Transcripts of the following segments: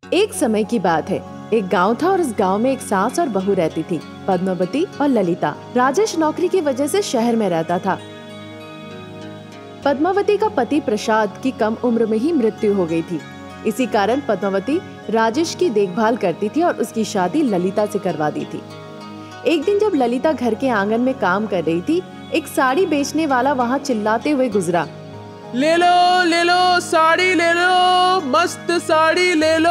एक समय की बात है। एक गांव था और उस गांव में एक सास और बहू रहती थी, पद्मावती और ललिता। राजेश नौकरी की वजह से शहर में रहता था। पद्मावती का पति प्रसाद की कम उम्र में ही मृत्यु हो गई थी। इसी कारण पद्मावती राजेश की देखभाल करती थी और उसकी शादी ललिता से करवा दी थी। एक दिन जब ललिता घर के आंगन में काम कर रही थी, एक साड़ी बेचने वाला वहाँ चिल्लाते हुए गुजरा। ले लो साड़ी ले लो, मस्त साड़ी ले लो,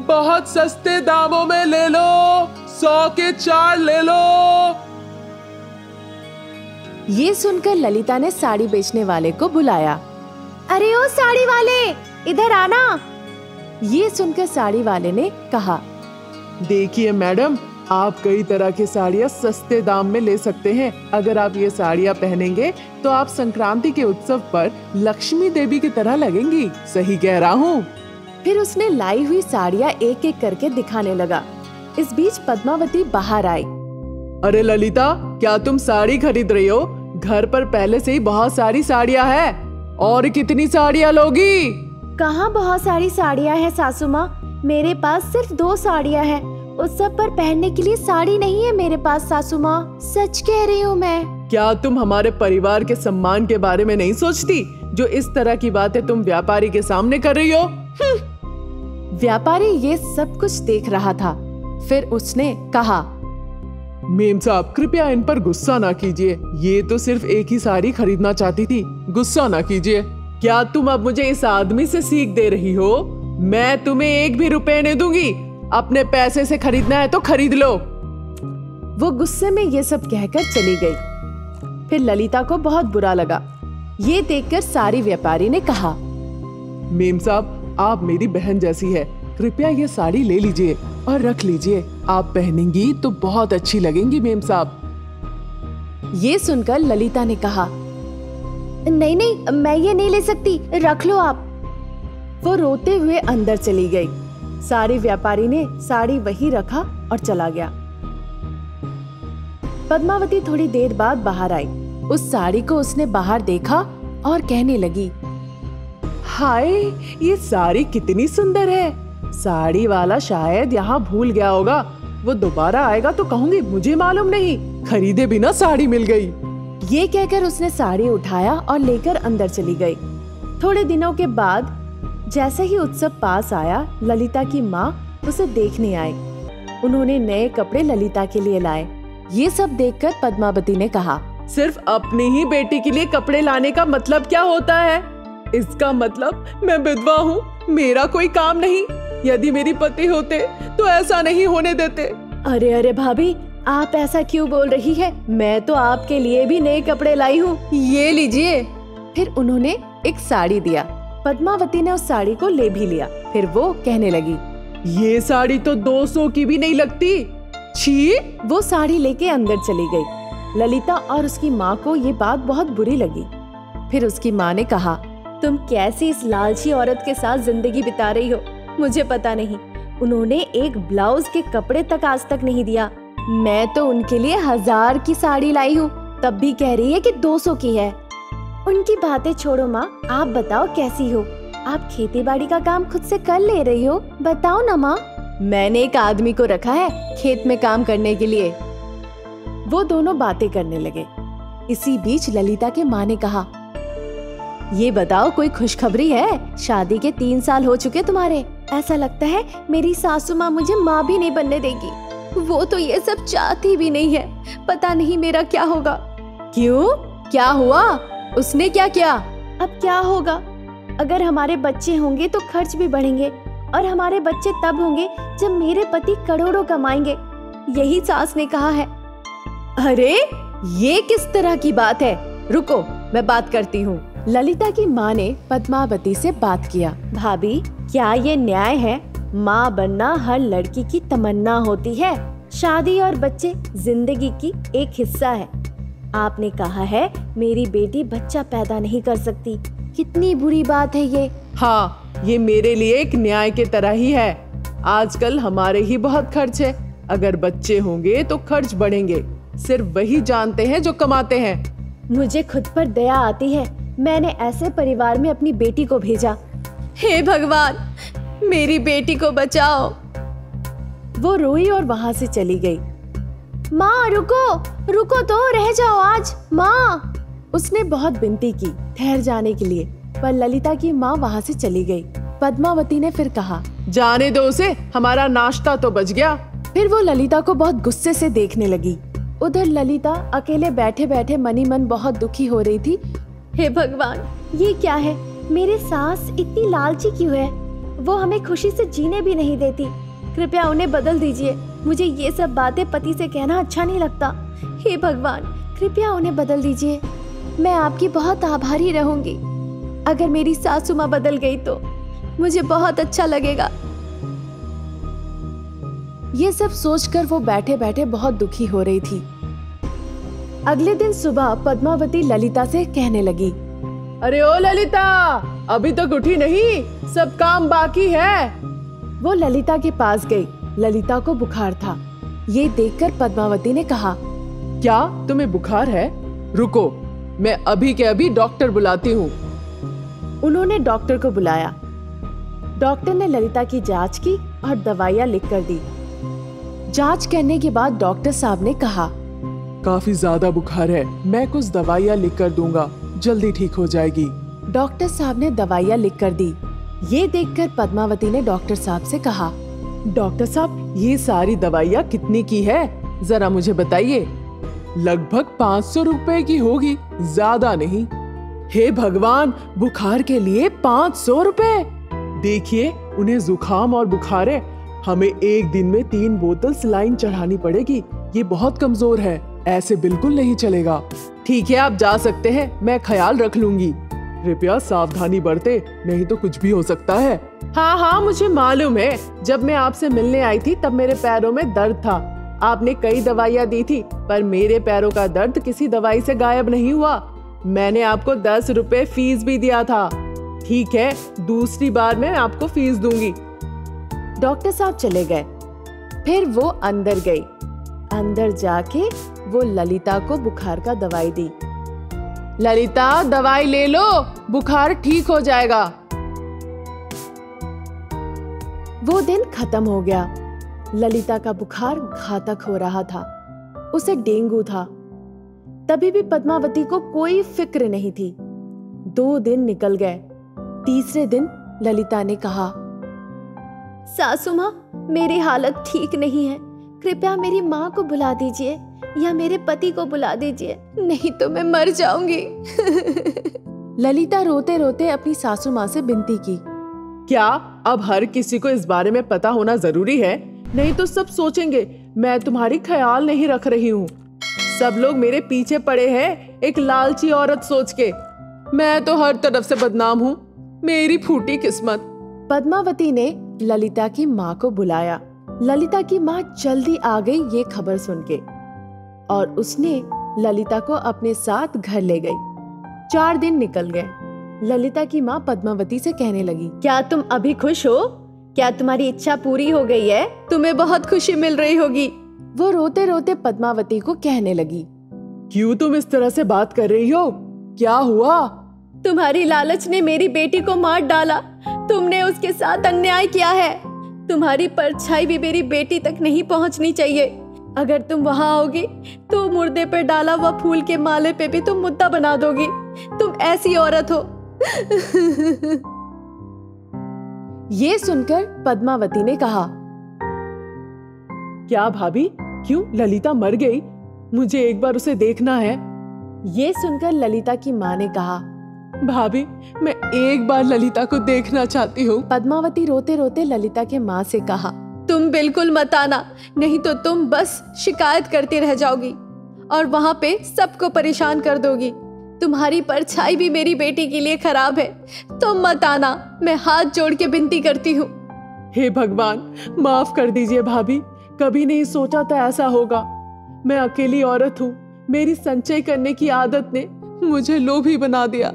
बहुत सस्ते दामों में ले लो, 100 के 4 ले लो। ये सुनकर ललिता ने साड़ी बेचने वाले को बुलाया। अरे ओ साड़ी वाले, इधर आना। ये सुनकर साड़ी वाले ने कहा, देखिए मैडम, आप कई तरह की साड़ियाँ सस्ते दाम में ले सकते हैं। अगर आप ये साड़ियाँ पहनेंगे तो आप संक्रांति के उत्सव पर लक्ष्मी देवी की तरह लगेंगी। सही कह रहा हूँ। फिर उसने लाई हुई साड़ियाँ एक एक करके दिखाने लगा। इस बीच पद्मावती बाहर आई। अरे ललिता, क्या तुम साड़ी खरीद रही हो? घर पर पहले से ही बहुत सारी साड़ियाँ हैं। और कितनी साड़ियाँ लोगी? कहाँ बहुत सारी साड़ियाँ हैं सासू माँ, मेरे पास सिर्फ 2 साड़ियाँ हैं। उत्सव पर पहनने के लिए साड़ी नहीं है मेरे पास सासू माँ, सच कह रही हूँ मैं। क्या तुम हमारे परिवार के सम्मान के बारे में नहीं सोचती, जो इस तरह की बातें तुम व्यापारी के सामने कर रही हो? व्यापारी ये सब कुछ देख रहा था। फिर उसने कहा, मेम साहब, कृपया इन पर गुस्सा ना कीजिए। ये तो सिर्फ एक ही साड़ी खरीदना चाहती थी, गुस्सा ना कीजिए। क्या तुम अब मुझे इस आदमी से सीख दे रही हो? मैं तुम्हें 1 भी रुपए नहीं दूंगी। अपने पैसे से खरीदना है तो खरीद लो। वो गुस्से में ये सब कहकर चली गई। फिर ललिता को बहुत बुरा लगा। ये देखकर साड़ी व्यापारी ने कहा, मेम साहब, आप मेरी बहन जैसी है, कृपया ये साड़ी ले लीजिए और रख लीजिए। आप पहनेंगी तो बहुत अच्छी लगेंगी मेम साहब। ये सुनकर ललिता ने कहा, नहीं नहीं, मैं ये नहीं ले सकती, रख लो आप। वो रोते हुए अंदर चली गई। साड़ी व्यापारी ने साड़ी वही रखा और चला गया। पद्मावती थोड़ी देर बाद बाहर आई। उस साड़ी को उसने बाहर देखा और कहने लगी, हाय, ये साड़ी कितनी सुंदर है। साड़ी वाला शायद यहाँ भूल गया होगा। वो दोबारा आएगा तो कहूंगी मुझे मालूम नहीं, खरीदे बिना साड़ी मिल गई। ये कहकर उसने साड़ी उठाया और लेकर अंदर चली गई। थोड़े दिनों के बाद जैसे ही उत्सव पास आया, ललिता की माँ उसे देखने आई। उन्होंने नए कपड़े ललिता के लिए लाए। ये सब देखकर पद्मावती ने कहा, सिर्फ अपनी ही बेटी के लिए कपड़े लाने का मतलब क्या होता है? इसका मतलब मैं विधवा हूँ, मेरा कोई काम नहीं। यदि मेरे पति होते तो ऐसा नहीं होने देते। अरे अरे भाभी, आप ऐसा क्यों बोल रही है? मैं तो आपके लिए भी नए कपड़े लाई हूँ, ये लीजिए। फिर उन्होंने एक साड़ी दिया। पद्मावती ने उस साड़ी को ले भी लिया। फिर वो कहने लगी, ये साड़ी तो 200 की भी नहीं लगती। छी! वो साड़ी लेके अंदर चली गई। ललिता और उसकी माँ को ये बात बहुत बुरी लगी। फिर उसकी माँ ने कहा, तुम कैसी इस लालची औरत के साथ जिंदगी बिता रही हो, मुझे पता नहीं। उन्होंने एक ब्लाउज के कपड़े तक आज तक नहीं दिया। मैं तो उनके लिए 1000 की साड़ी लाई हूँ, तब भी कह रही है कि 200 की है। उनकी बातें छोड़ो माँ, आप बताओ कैसी हो? आप खेती बाड़ी का काम खुद से कर ले रही हो? बताओ ना माँ। मैंने एक आदमी को रखा है खेत में काम करने के लिए। वो दोनों बातें करने लगे। इसी बीच ललिता के माँ ने कहा, ये बताओ कोई खुशखबरी है? शादी के 3 साल हो चुके तुम्हारे। ऐसा लगता है मेरी सासू माँ मुझे माँ भी नहीं बनने देगी। वो तो ये सब चाहती भी नहीं है। पता नहीं मेरा क्या होगा। क्यों, क्या हुआ? उसने क्या किया? अब क्या होगा? अगर हमारे बच्चे होंगे तो खर्च भी बढ़ेंगे, और हमारे बच्चे तब होंगे जब मेरे पति करोड़ों कमाएंगे, यही सास ने कहा है। अरे ये किस तरह की बात है? रुको, मैं बात करती हूँ। ललिता की माँ ने पद्मावती से बात किया। भाभी, क्या ये न्याय है? माँ बनना हर लड़की की तमन्ना होती है। शादी और बच्चे जिंदगी की एक हिस्सा है। आपने कहा है मेरी बेटी बच्चा पैदा नहीं कर सकती। कितनी बुरी बात है ये। हाँ, ये मेरे लिए एक न्याय के तरह ही है। आजकल हमारे ही बहुत खर्च है। अगर बच्चे होंगे तो खर्च बढ़ेंगे। सिर्फ वही जानते हैं जो कमाते हैं। मुझे खुद पर दया आती है। मैंने ऐसे परिवार में अपनी बेटी को भेजा। हे भगवान, मेरी बेटी को बचाओ। वो रोई और वहां से चली गई। माँ रुको, रुको तो, रह जाओ आज माँ। उसने बहुत विनती की ठहर जाने के लिए, पर ललिता की माँ वहां से चली गई। पद्मावती ने फिर कहा, जाने दो उसे, हमारा नाश्ता तो बच गया। फिर वो ललिता को बहुत गुस्से से देखने लगी। उधर ललिता अकेले बैठे बैठे मनी मन बहुत दुखी हो रही थी। हे भगवान, ये क्या है? मेरे सास इतनी लालची क्यों है? वो हमें खुशी से जीने भी नहीं देती। कृपया उन्हें बदल दीजिए। मुझे ये सब बातें पति से कहना अच्छा नहीं लगता। हे भगवान, कृपया उन्हें बदल दीजिए। मैं आपकी बहुत आभारी रहूंगी। अगर मेरी सासू माँ बदल गई तो मुझे बहुत अच्छा लगेगा। ये सब सोचकर वो बैठे बैठे बहुत दुखी हो रही थी। अगले दिन सुबह पद्मावती ललिता से कहने लगी, अरे ओ ललिता, अभी तक उठी नहीं? सब काम बाकी है। वो ललिता के पास गई। ललिता को बुखार था। ये देखकर पद्मावती ने कहा, क्या तुम्हें बुखार है? रुको, मैं अभी के अभी डॉक्टर बुलाती हूँ। उन्होंने डॉक्टर को बुलाया। डॉक्टर ने ललिता की जांच की और दवाइयाँ लिख कर दी। जांच करने के बाद डॉक्टर साहब ने कहा, काफी ज्यादा बुखार है, मैं कुछ दवाइयाँ लिख कर दूंगा, जल्दी ठीक हो जाएगी। डॉक्टर साहब ने दवाइयाँ लिख कर दी। ये देखकर पद्मावती ने डॉक्टर साहब से कहा, डॉक्टर साहब, ये सारी दवाइयाँ कितनी की है, जरा मुझे बताइए। लगभग 500 रुपए की होगी, ज्यादा नहीं। हे भगवान, बुखार के लिए 500 रुपए! देखिए, उन्हें जुकाम और बुखार है, हमें एक दिन में 3 बोतल सलाइन चढ़ानी पड़ेगी। ये बहुत कमजोर है, ऐसे बिल्कुल नहीं चलेगा। ठीक है, आप जा सकते हैं, मैं ख्याल रख लूंगी। कृपया सावधानी बरते, नहीं तो कुछ भी हो सकता है। हाँ, मुझे मालूम है, जब मैं आपसे मिलने आई थी तब मेरे पैरों में दर्द था। आपने कई दवाइयाँ दी थी, पर मेरे पैरों का दर्द किसी दवाई से गायब नहीं हुआ। मैंने आपको 10 रुपए फीस भी दिया था। ठीक है, दूसरी बार मैं आपको फीस दूंगी। डॉक्टर साहब चले गए। फिर वो अंदर गई। अंदर जाके वो ललिता को बुखार का दवाई दी। ललिता, दवाई ले लो, बुखार ठीक हो जाएगा। वो दिन खत्म हो गया। ललिता का बुखार घातक हो रहा था। उसे डेंगू था। तभी भी पद्मावती को कोई फिक्र नहीं थी। 2 दिन निकल गए। तीसरे दिन ललिता ने कहा, सासू माँ, मेरी हालत ठीक नहीं है। कृपया मेरी माँ को बुला दीजिए या मेरे पति को बुला दीजिए, नहीं तो मैं मर जाऊंगी। ललिता रोते रोते अपनी सासू माँ से विनती की। क्या अब हर किसी को इस बारे में पता होना जरूरी है? नहीं तो सब सोचेंगे मैं तुम्हारी ख्याल नहीं रख रही हूँ। सब लोग मेरे पीछे पड़े हैं एक लालची औरत सोच के। मैं तो हर तरफ से बदनाम हूँ, मेरी फूटी किस्मत। पद्मावती ने ललिता की माँ को बुलाया। ललिता की माँ जल्दी आ गई ये खबर सुन के, और उसने ललिता को अपने साथ घर ले गई। 4 दिन निकल गए। ललिता की माँ पद्मावती से कहने लगी, क्या तुम अभी खुश हो? क्या तुम्हारी इच्छा पूरी हो गई है? तुम्हें बहुत खुशी मिल रही होगी। वो रोते रोते पद्मावती को कहने लगी, क्यों तुम इस तरह से बात कर रही हो? क्या हुआ? तुम्हारी लालच ने मेरी बेटी को मार डाला। तुमने उसके साथ अन्याय किया है। तुम्हारी परछाई भी मेरी बेटी तक नहीं पहुंचनी चाहिए। अगर तुम वहां आओगी तो मुर्दे पर डाला हुआ फूल के माले पे भी तुम मुद्दा बना दोगी। तुम ऐसी औरत हो। ये सुनकर पद्मावती ने कहा, क्या भाभी, क्यों ललिता मर गई? मुझे एक बार उसे देखना है। ये सुनकर ललिता की माँ ने कहा, भाभी, मैं एक बार ललिता को देखना चाहती हूँ। पद्मावती रोते रोते ललिता के माँ से कहा, तुम बिल्कुल मत आना, नहीं तो तुम बस शिकायत करती रह जाओगी और वहाँ पे सबको परेशान कर दोगी। तुम्हारी परछाई भी मेरी बेटी के लिए खराब है। तुम मत आना, मैं हाथ जोड़ के विनती करती हूँ। हे भगवान, माफ कर दीजिए भाभी, कभी नहीं सोचा था ऐसा होगा। मैं अकेली औरत हूँ, मेरी संचय करने की आदत ने मुझे लोभी बना दिया।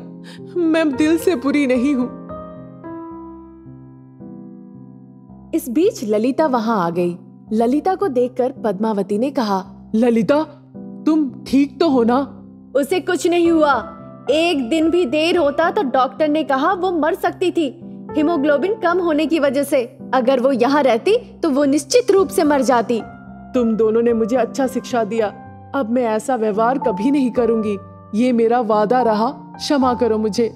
मैं दिल से बुरी नहीं हूँ। इस बीच ललिता वहां आ गई। ललिता को देखकर पद्मावती ने कहा, ललिता, तुम ठीक तो हो ना? उसे कुछ नहीं हुआ। एक दिन भी देर होता तो डॉक्टर ने कहा वो मर सकती थी। हीमोग्लोबिन कम होने की वजह से। अगर वो यहाँ रहती तो वो निश्चित रूप से मर जाती। तुम दोनों ने मुझे अच्छा शिक्षा दिया। अब मैं ऐसा व्यवहार कभी नहीं करूंगी। ये मेरा वादा रहा। क्षमा करो मुझे।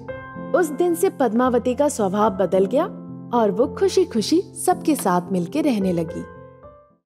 उस दिन से पद्मावती का स्वभाव बदल गया और वो खुशी खुशी सबके साथ मिलके रहने लगी।